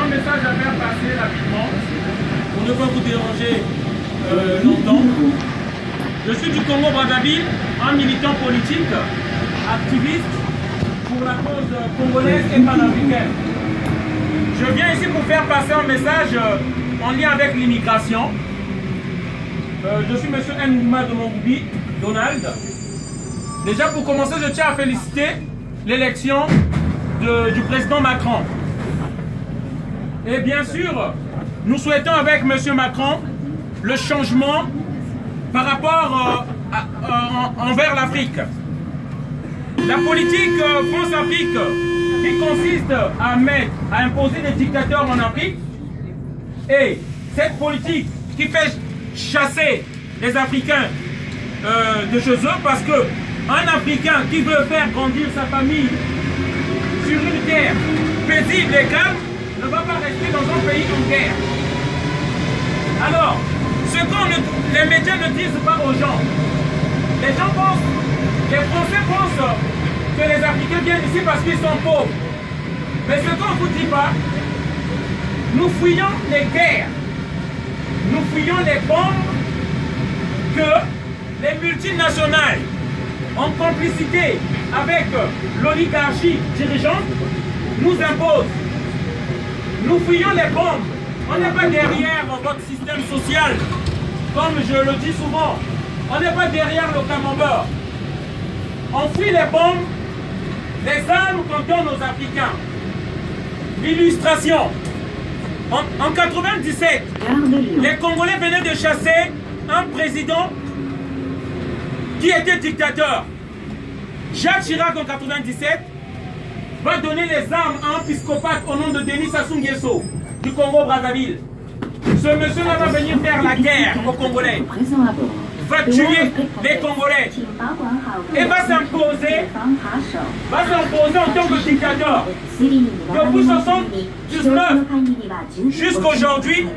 un message à faire passer rapidement, pour ne pas vous déranger longtemps. Je suis du Congo-Brazzaville, un militant politique, activiste pour la cause congolaise et panafricaine. Je viens ici pour faire passer un message en lien avec l'immigration. Je suis M. Ngouma de Mongoubi, Donald. Déjà pour commencer, je tiens à féliciter l'élection du président Macron. Et bien sûr, nous souhaitons avec M. Macron le changement par rapport envers l'Afrique. La politique France-Afrique qui consiste à imposer des dictateurs en Afrique, et cette politique qui fait chasser les Africains de chez eux, parce qu'un Africain qui veut faire grandir sa famille sur une terre paisible et calme ne va pas rester dans un pays en guerre. Alors, ce que les médias ne disent pas aux gens, les Français pensent que les Africains viennent ici parce qu'ils sont pauvres. Mais ce qu'on ne vous dit pas, nous fuyons les guerres, nous fuyons les bombes que les multinationales, en complicité avec l'oligarchie dirigeante, nous imposent. Nous fuyons les bombes. On n'est pas derrière votre système social, comme je le dis souvent. On n'est pas derrière le camembert. On fuit les bombes, les armes qu'on donne aux Africains. L'illustration. En 97, les Congolais venaient de chasser un président qui était dictateur. Jacques Chirac en 97 va donner les armes à un psychopathe au nom de Denis Sassou Nguesso du Congo-Brazzaville. Ce monsieur-là va venir faire la guerre aux Congolais, va tuer les Congolais et va s'imposer en tant que dictateur. Depuis 1979 jusqu'à aujourd'hui,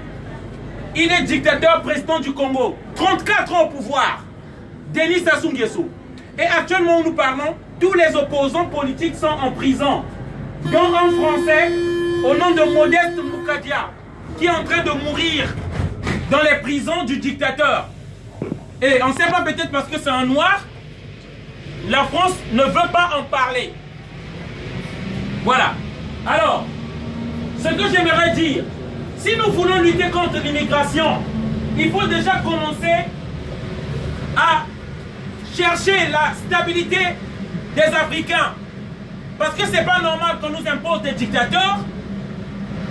il est dictateur président du Congo. 34 ans au pouvoir. Denis Sassou Nguesso. Et actuellement où nous parlons, tous les opposants politiques sont en prison. Dont un Français au nom de Modeste Moukadia, qui est en train de mourir dans les prisons du dictateur. Et on ne sait pas, peut-être parce que c'est un noir, la France ne veut pas en parler. Voilà. Alors, ce que j'aimerais dire, si nous voulons lutter contre l'immigration, il faut déjà commencer à chercher la stabilité des Africains. Parce que c'est pas normal qu'on nous impose des dictateurs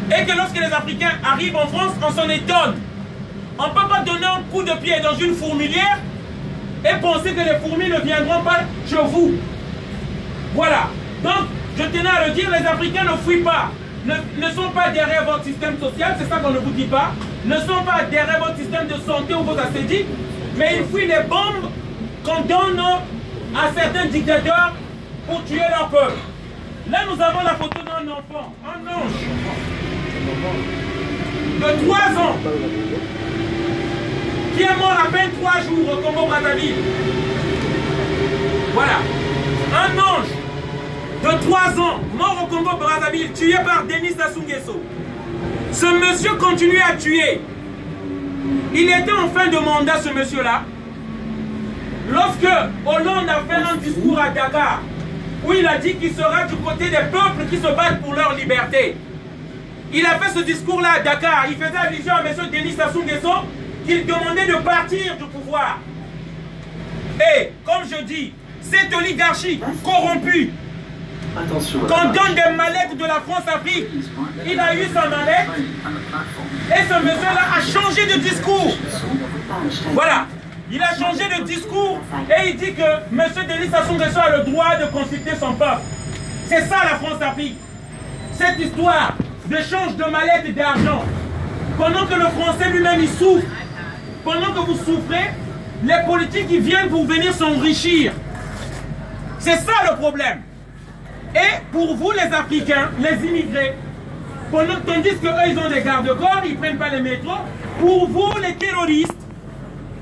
et que lorsque les Africains arrivent en France, on s'en étonne. On ne peut pas donner un coup de pied dans une fourmilière et penser que les fourmis ne viendront pas chez vous. Voilà. Donc, je tenais à le dire, les Africains ne fuient pas. Ne sont pas derrière votre système social, c'est ça qu'on ne vous dit pas. Ne sont pas derrière votre système de santé ou vos assédiques, mais ils fuient les bombes qu'on donne à certains dictateurs pour tuer leur peuple. Là, nous avons la photo d'un enfant, un ange, de 3 ans, qui est mort à peine 3 jours au Congo-Brazzaville. Voilà. Un ange de 3 ans, mort au Congo-Brazzaville, tué par Denis Sassou Nguesso. Ce monsieur continue à tuer. Il était en fin de mandat, ce monsieur-là, lorsque Hollande a fait un discours à Dakar, où il a dit qu'il sera du côté des peuples qui se battent pour leur liberté. Il a fait ce discours-là à Dakar. Il faisait allusion à M. Denis Sassou Nguesso, qu'il demandait de partir du pouvoir. Et, comme je dis, cette oligarchie corrompue, qu'on donne des mallettes de la France-Afrique, il a eu sa mallette, et ce monsieur-là a changé de discours. Voilà. Il a changé de discours et il dit que M. Denis Sassou Nguesso a le droit de consulter son peuple. C'est ça la France-Afrique. Cette histoire d'échange de mallettes et d'argent. Pendant que le Français lui-même il souffre, pendant que vous souffrez, les politiques ils viennent pour venir s'enrichir. C'est ça le problème. Et pour vous les Africains, les immigrés, tandis qu'eux ils ont des garde-corps, ils ne prennent pas les métros, pour vous les terroristes,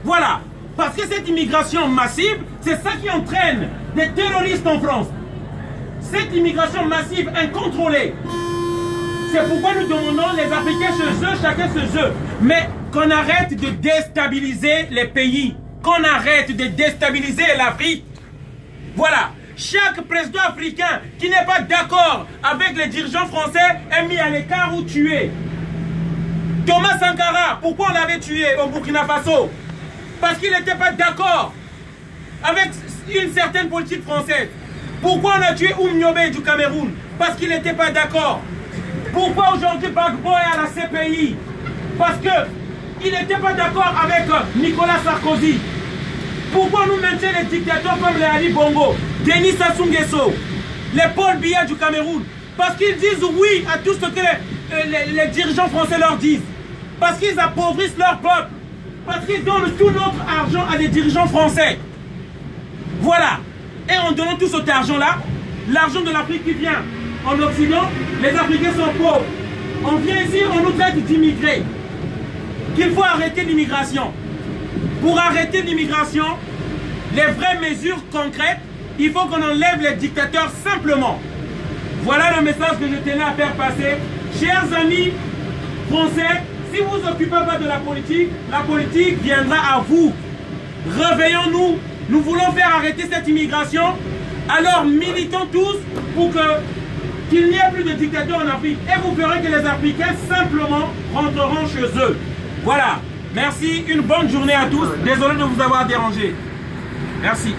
voilà. Parce que cette immigration massive, c'est ça qui entraîne des terroristes en France. Cette immigration massive incontrôlée, C'est pourquoi nous demandons les Africains chez eux, chacun chez eux. Mais qu'on arrête de déstabiliser les pays. Qu'on arrête de déstabiliser l'Afrique. Voilà. Chaque président africain qui n'est pas d'accord avec les dirigeants français est mis à l'écart ou tué. Thomas Sankara, pourquoi on l'avait tué au Burkina Faso? Parce qu'il n'était pas d'accord avec une certaine politique française. Pourquoi on a tué Oumniobé du Cameroun? Parce qu'il n'était pas d'accord. Pourquoi aujourd'hui Gbagbo est à la CPI? Parce qu'il n'était pas d'accord avec Nicolas Sarkozy. Pourquoi nous maintenons les dictateurs comme les Ali Bongo, Denis Sassou Nguesso, les Paul Biya du Cameroun? Parce qu'ils disent oui à tout ce que les dirigeants français leur disent. Parce qu'ils appauvrissent leur peuple. Parce qu'ils donnent tout notre argent à des dirigeants français. Voilà. Et en donnant tout cet argent-là, l'argent de l'Afrique qui vient en Occident, les Africains sont pauvres. On vient ici, on nous traite d'immigrés. Qu'il faut arrêter l'immigration. Pour arrêter l'immigration, les vraies mesures concrètes, il faut qu'on enlève les dictateurs simplement. Voilà le message que je tenais à faire passer. Chers amis français, si vous ne vous occupez pas de la politique viendra à vous. Réveillons-nous. Nous voulons faire arrêter cette immigration. Alors militons tous pour qu'il n'y ait plus de dictateurs en Afrique. Et vous verrez que les Africains simplement rentreront chez eux. Voilà. Merci. Une bonne journée à tous. Désolé de vous avoir dérangé. Merci.